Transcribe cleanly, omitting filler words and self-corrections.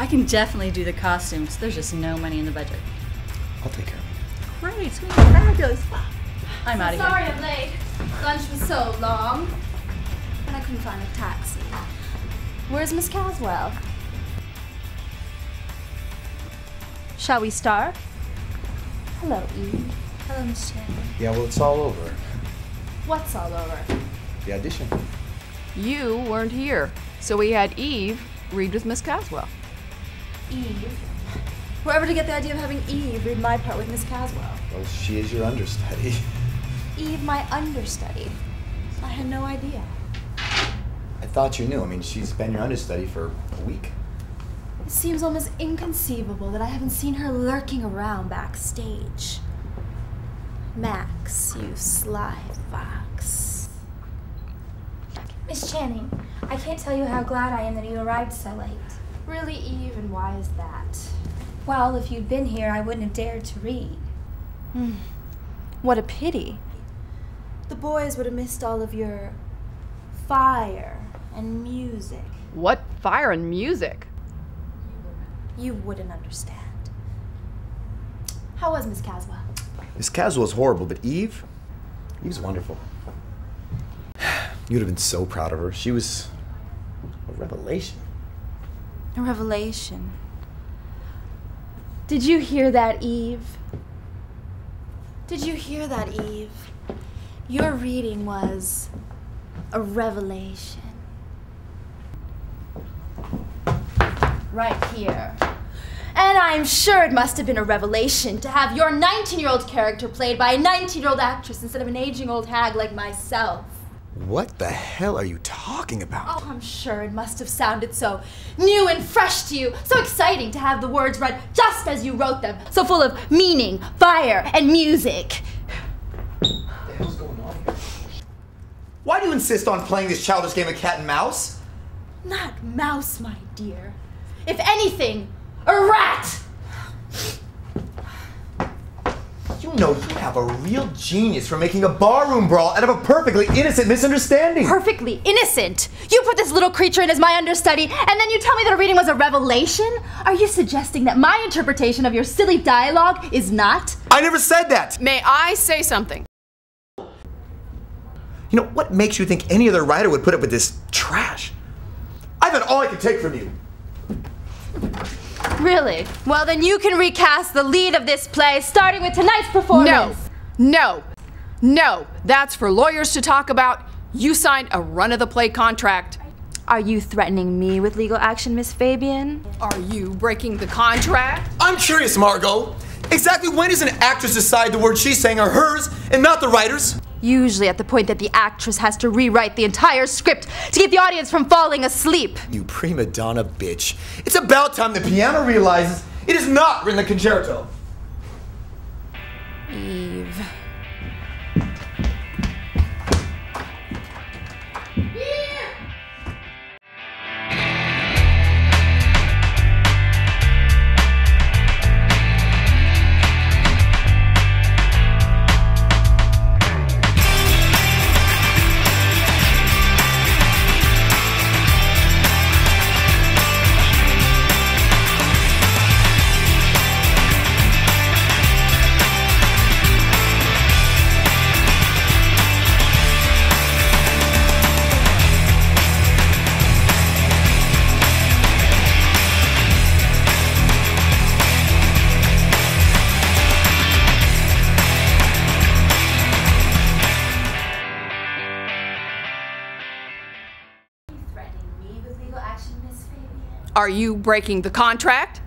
I can definitely do the costumes. There's just no money in the budget. I'll take care of it. Great, it's going to be fabulous. I'm out of here. Sorry I'm late. Lunch was so long. And I couldn't find a taxi. Where's Miss Caswell? Shall we start? Hello, Eve. Hello, Miss Chandler. Yeah, well, it's all over. What's all over? The audition. You weren't here, so we had Eve read with Miss Caswell. Eve? Wherever to get the idea of having Eve read my part with Miss Caswell? Well, she is your understudy. Eve, my understudy. I had no idea. I thought you knew. I mean, she's been your understudy for a week. It seems almost inconceivable that I haven't seen her lurking around backstage. Max, you sly fox. Miss Channing, I can't tell you how glad I am that you arrived so late. Really, Eve, and why is that? Well, if you'd been here, I wouldn't have dared to read. What a pity. The boys would have missed all of your fire and music. What fire and music? You wouldn't understand. How was Miss Caswell? Miss Caswell's horrible, but Eve's wonderful. You'd have been so proud of her. She was a revelation. A revelation. Did you hear that, Eve? Did you hear that, Eve? Your reading was a revelation. Right here. And I'm sure it must have been a revelation to have your 19-year-old character played by a 19-year-old actress instead of an aging old hag like myself. What the hell are you talking about? Oh, I'm sure it must have sounded so new and fresh to you, so exciting to have the words read just as you wrote them, so full of meaning, fire, and music. What the hell's going on here? Why do you insist on playing this childish game of cat and mouse? Not mouse, my dear. If anything, a rat! You know you have a real genius for making a barroom brawl out of a perfectly innocent misunderstanding. Perfectly innocent. You put this little creature in as my understudy, and then you tell me that a reading was a revelation? Are you suggesting that my interpretation of your silly dialogue is not? I never said that! May I say something? You know, what makes you think any other writer would put up with this trash? I've had all I could take from you. Really? Well, then you can recast the lead of this play, starting with tonight's performance. No. That's for lawyers to talk about. You signed a run-of-the-play contract. Are you threatening me with legal action, Miss Fabian? Are you breaking the contract? I'm curious, Margot. Exactly when does an actress decide the words she's saying are hers and not the writer's? Usually at the point that the actress has to rewrite the entire script to keep the audience from falling asleep. You prima donna bitch. It's about time the piano realizes it is not written the concerto. Eve. Are you breaking the contract?